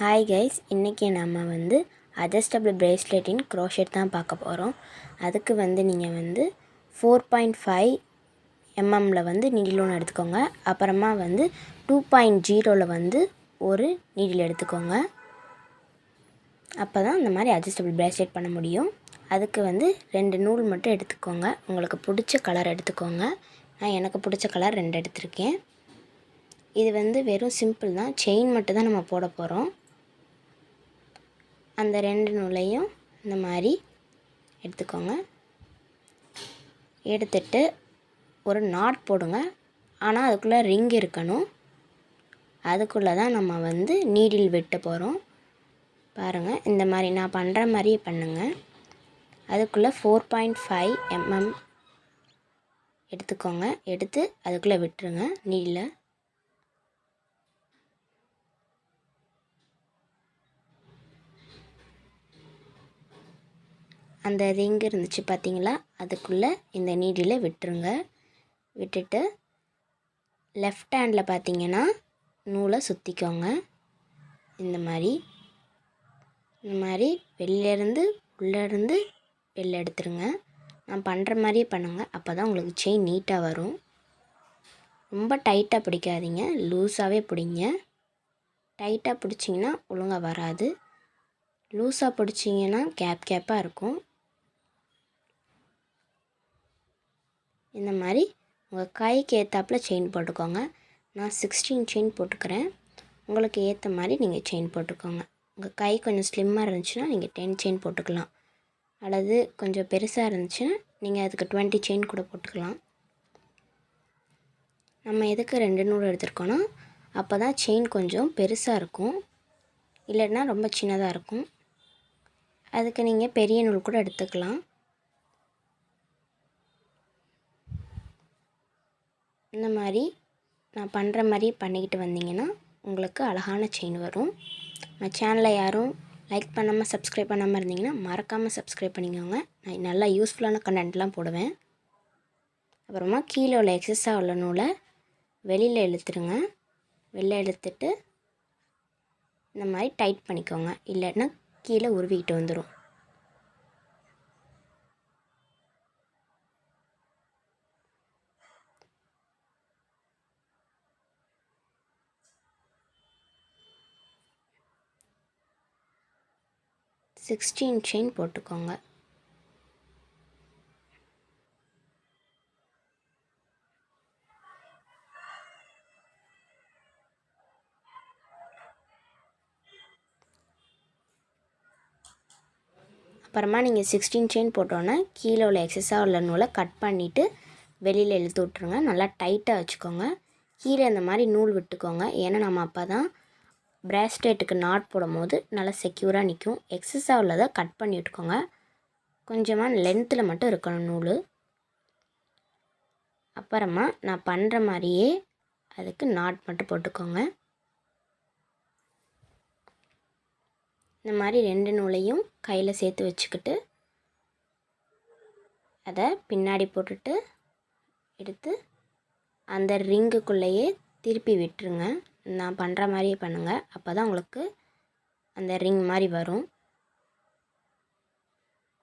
Hi guys, இன்றைக்கி நம்ம வந்து அட்ஜஸ்டபிள் பிரேஸ்லெட்டின் க்ரோஷெட் தான் பார்க்க போகிறோம். அதுக்கு வந்து நீங்கள் வந்து 4.5 mmல வந்து நீடில் ஒன்று எடுத்துக்கோங்க. அப்புறமா வந்து 2.0ல் வந்து ஒரு நீடில் எடுத்துக்கோங்க. அப்போ தான் இந்த மாதிரி அட்ஜஸ்டபிள் பிரேஸ்லெட் பண்ண முடியும். அதுக்கு வந்து 2 நூல் மட்டும் எடுத்துக்கோங்க. உங்களுக்கு பிடிச்ச கலர் எடுத்துக்கோங்க. நான் எனக்கு பிடிச்ச கலர் 2 எடுத்திருக்கேன். இது வந்து வெறும் சிம்பிள் தான், செயின் மட்டும் தான் நம்ம போட போகிறோம். அந்த 2 நூலையும் இந்த மாதிரி எடுத்துக்கோங்க. எடுத்துட்டு ஒரு நாட் போடுங்க. ஆனால் அதுக்குள்ளே ரிங் இருக்கணும். அதுக்குள்ளே தான் நம்ம வந்து நீடில் வெட்ட போகிறோம். பாருங்கள், இந்த மாதிரி நான் பண்ணுற மாதிரியே பண்ணுங்கள். அதுக்குள்ளே 4.5 mm எடுத்துக்கோங்க. எடுத்து அதுக்குள்ளே விட்டுருங்க நீடில். அந்த ரிங் இருந்துச்சு பார்த்தீங்களா, அதுக்குள்ளே இந்த நீடில் விட்டுருங்க. விட்டுட்டு லெஃப்ட் ஹேண்டில் பார்த்தீங்கன்னா நூலை சுற்றிக்கோங்க. இந்த மாதிரி வெளிலேருந்து உள்ளேருந்து வெளில எடுத்துருங்க. நான் பண்ணுற மாதிரியே பண்ணுங்கள். அப்போ தான் உங்களுக்கு செயின் நீட்டாக வரும். ரொம்ப டைட்டாக பிடிக்காதீங்க, லூஸாகவே பிடிங்க. டைட்டாக பிடிச்சிங்கன்னா ஒழுங்காக வராது. லூஸாக பிடிச்சிங்கன்னா கேப்பாக இருக்கும். இந்த மாதிரி உங்கள் கைக்கு ஏற்றாப்பில் செயின் போட்டுக்கோங்க. நான் 16 செயின் போட்டுக்கிறேன். உங்களுக்கு ஏற்ற மாதிரி நீங்கள் செயின் போட்டுக்கோங்க. உங்கள் கை கொஞ்சம் ஸ்லிம்மாக இருந்துச்சுன்னா நீங்கள் 10 செயின் போட்டுக்கலாம். அல்லது கொஞ்சம் பெருசாக இருந்துச்சுன்னா நீங்கள் அதுக்கு 20 செயின் கூட போட்டுக்கலாம். நம்ம எதுக்கு 2 நூல் எடுத்துருக்கோன்னா, அப்போ தான் செயின் கொஞ்சம் பெருசாக இருக்கும், இல்லைன்னா ரொம்ப சின்னதாக இருக்கும். அதுக்கு நீங்கள் பெரிய நூல் கூட எடுத்துக்கலாம். இந்த மாதிரி நான் பண்ணுற மாதிரி பண்ணிக்கிட்டு வந்தீங்கன்னா உங்களுக்கு அழகான செயின் வரும். நம்ம சேனலை யாரும் லைக் பண்ணாமல் சப்ஸ்கிரைப் பண்ணாமல் இருந்தீங்கன்னா மறக்காமல் சப்ஸ்கிரைப் பண்ணிக்கோங்க. நான் நல்லா யூஸ்ஃபுல்லான கண்டென்ட்லாம் போடுவேன். அப்புறமா கீழே உள்ள எக்ஸஸாக உள்ள நூலை வெளியில் இழுத்துருங்க. வெளில இழுத்துட்டு இந்த மாதிரி டைட் பண்ணிக்கோங்க, இல்லைன்னா கீழே உருவிக்கிட்டு வந்துடும். சிக்ஸ்டீன் செயின் போட்டுக்கோங்க. அப்புறமா நீங்கள் 16 செயின் போட்டோன்னே கீழே உள்ள எக்ஸஸாக உள்ள நூலை கட் பண்ணிவிட்டு வெளியில் இழுத்து விட்ருங்க. நல்லா டைட்டாக வச்சுக்கோங்க. கீழே இந்த மாதிரி நூல் விட்டுக்கோங்க. ஏன்னா நம்ம அப்போ தான் பிரேஸ்லெட்டுக்கு நாட் போடும் போது நல்லா செக்யூராக நிற்கும். எக்ஸஸாக உள்ளதை கட் பண்ணி விட்டுக்கோங்க. கொஞ்சமாக லென்த்தில் மட்டும் இருக்கணும் நூல். அப்புறமா நான் பண்ணுற மாதிரியே அதுக்கு நாட் மட்டும் போட்டுக்கோங்க. இந்த மாதிரி 2 நூலையும் கையில் சேர்த்து வச்சுக்கிட்டு அதை பின்னாடி போட்டுட்டு எடுத்து அந்த ரிங்குக்குள்ளேயே திருப்பி விட்டுருங்க. நான் பண்ணுற மாதிரியே பண்ணுங்கள். அப்போ தான் உங்களுக்கு அந்த ரிங் மாதிரி வரும்.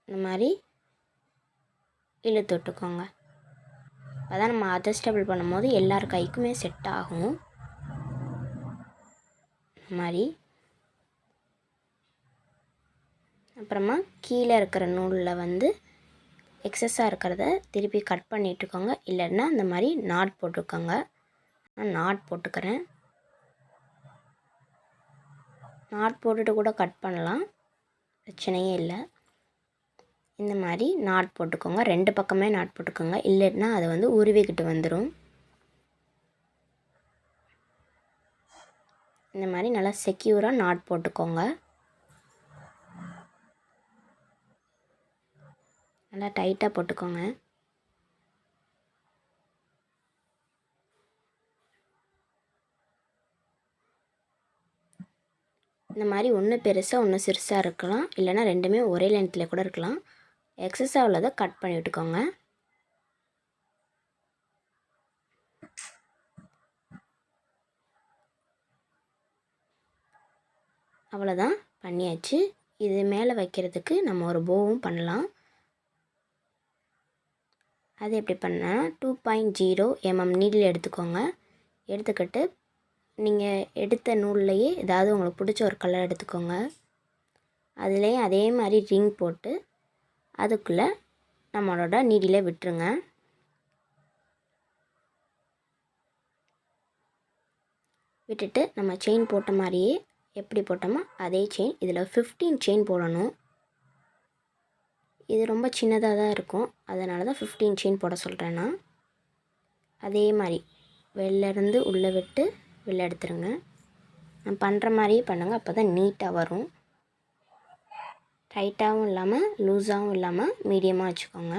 இந்த மாதிரி இழுத்து விட்டுக்கோங்க. அதான் நம்ம அட்ஜஸ்டபிள் பண்ணும்போது எல்லார் கைக்குமே செட் ஆகும். இந்த மாதிரி அப்புறமா கீழே இருக்கிற நூலில் வந்து எக்ஸஸாக இருக்கிறத திருப்பி கட் பண்ணிட்டுருக்கோங்க. இல்லைன்னா இந்த மாதிரி நாட் போட்டுக்கோங்க. நான் நாட் போட்டுக்கிறேன். நாட் போட்டுட்டு கூட கட் பண்ணலாம், பிரச்சனையே இல்லை. இந்த மாதிரி நாட் போட்டுக்கோங்க. 2 பக்கமே நாட் போட்டுக்கோங்க, இல்லைன்னா அது வந்து உருவிக்கிட்டு வந்துடும். இந்த மாதிரி நல்லா செக்யூராக நாட் போட்டுக்கோங்க. நல்லா டைட்டாக போட்டுக்கோங்க. இந்த மாதிரி ஒன்று பெருசாக ஒன்று சிறுசாக இருக்கலாம், இல்லைன்னா 2மே ஒரே லென்த்தில் கூட இருக்கலாம். எக்ஸஸாக உள்ளதை கட் பண்ணி விட்டுக்கோங்க. அவ்வளோதான், பண்ணியாச்சு. இது மேலே வைக்கிறதுக்கு நம்ம ஒரு போவும் பண்ணலாம். அது எப்படி பண்ணால் 2.0 mm நீடில் எடுத்துக்கோங்க. எடுத்துக்கிட்டு நீங்கள் எடுத்த நூல்லையே ஏதாவது உங்களுக்கு பிடிச்ச ஒரு கலர் எடுத்துக்கோங்க. அதுலேயும் அதே மாதிரி ரிங் போட்டு அதுக்குள்ளே நம்மளோட நீடிலை விட்டுருங்க. விட்டுட்டு நம்ம செயின் போட்ட மாதிரியே எப்படி போட்டோமோ அதே செயின் இதில் 15 செயின் போடணும். இது ரொம்ப சின்னதாக தான் இருக்கும், அதனால தான் 15 செயின் போட சொல்கிறேன் நான். அதே மாதிரி வெளிலேருந்து உள்ளே விட்டு வெளில எடுத்துருங்க. நான் பண்ணுற மாதிரியே பண்ணுங்கள், அப்போ தான் நீட்டாக வரும். டைட்டாகவும் இல்லாமல் லூஸாகவும் இல்லாமல் மீடியமாக வச்சுக்கோங்க.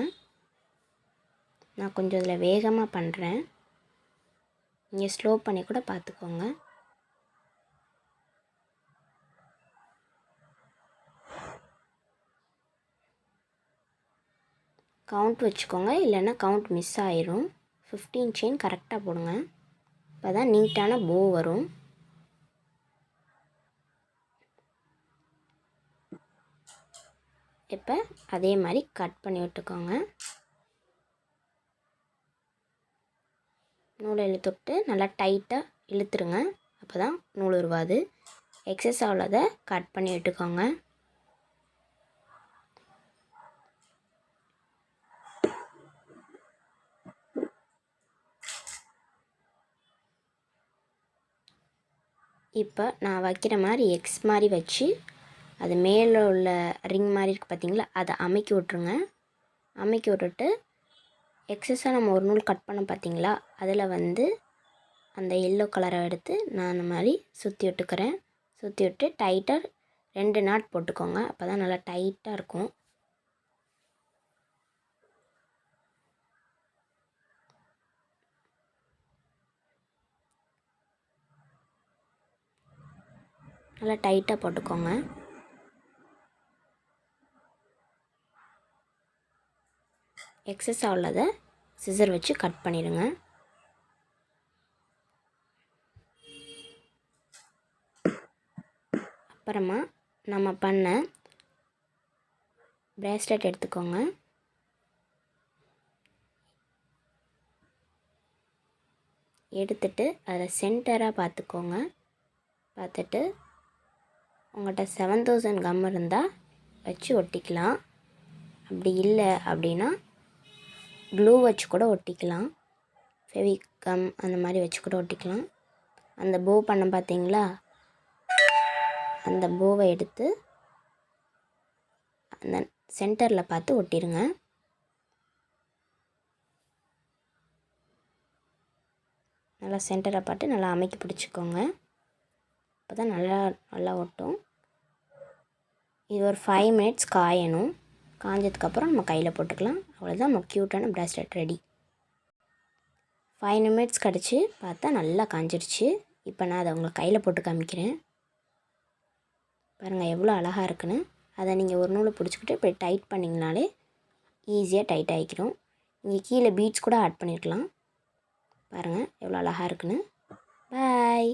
நான் கொஞ்சம் இதில் வேகமாக பண்ணுறேன், நீங்கள் ஸ்லோ பண்ணி கூட பார்த்துக்கோங்க. கவுண்ட் வச்சுக்கோங்க, இல்லைன்னா கவுண்ட் மிஸ் ஆயிரும். 15 செயின் கரெக்டாக போடுங்க, அப்போ தான் நீட்டான போ வரும். இப்போ அதே மாதிரி கட் பண்ணி விட்டுக்கோங்க. நூலை இழுத்துட்டு நல்லா டைட்டாக இழுத்துருங்க, அப்போ தான் நூல் உருவாது. எக்ஸஸ் அவ்வளோதை கட் பண்ணி விட்டுக்கோங்க. இப்போ நான் வைக்கிற மாதிரி எக்ஸ் மாதிரி வச்சு அது மேலே உள்ள ரிங் மாதிரி இருக்குது பார்த்தீங்களா, அதை அமுக்கி விட்ருங்க. அமுக்கி விட்டுட்டு எக்ஸஸாக நம்ம ஒரு நூல் கட் பண்ண பார்த்தீங்களா, அதில் வந்து அந்த எல்லோ கலரை எடுத்து நான் அந்த மாதிரி சுற்றி விட்டுக்கிறேன். சுற்றி விட்டு டைட்டாக 2 நாட் போட்டுக்கோங்க, அப்போ தான் நல்லா டைட்டாக இருக்கும். நல்லா டைட்டாக போட்டுக்கோங்க. எக்ஸஸ் உள்ளதை சிசர் வச்சு கட் பண்ணிடுங்க. அப்புறமா நம்ம பண்ண பிரேஸ்லெட் எடுத்துக்கோங்க. எடுத்துட்டு அதில் சென்டராக பார்த்துக்கோங்க. பார்த்துட்டு உங்கள்கிட்ட 7000 கம் இருந்தால் வச்சு ஒட்டிக்கலாம். அப்படி இல்லை அப்படின்னா க்ளூ வச்சு கூட ஒட்டிக்கலாம், ஃபெவிகம் அந்த மாதிரி வச்சு கூட ஒட்டிக்கலாம். அந்த போ பண்ண பார்த்தீங்களா, அந்த போவை எடுத்து அந்த சென்டரில் பார்த்து ஒட்டிடுங்க. நல்லா சென்டரை பார்த்து நல்லா அமைக்கி பிடிச்சிக்கோங்க, அப்போ தான் நல்லா ஒட்டும். இது ஒரு 5 மினிட்ஸ் காயணும். காஞ்சதுக்கப்புறம் நம்ம கையில் போட்டுக்கலாம். அவ்வளோதான், நம்ம க்யூட்டான ப்ராஸ்லெட் ரெடி. 5 மினிட்ஸ் கழிச்சு பார்த்தா நல்லா காஞ்சிடுச்சு. இப்போ நான் அதை உங்களுக்கு கையில் போட்டு காமிக்கிறேன். பாருங்கள் எவ்வளோ அழகாக இருக்குன்னு. அதை நீங்கள் ஒரு நூலை பிடிச்சிக்கிட்டு இப்படி டைட் பண்ணிங்கனாலே ஈஸியாக டைட் ஆகிக்கிறோம். நீங்கள் கீழே பீட்ஸ் கூட ஆட் பண்ணியிருக்கலாம். பாருங்கள் எவ்வளோ அழகாக இருக்குன்னு. பாய்.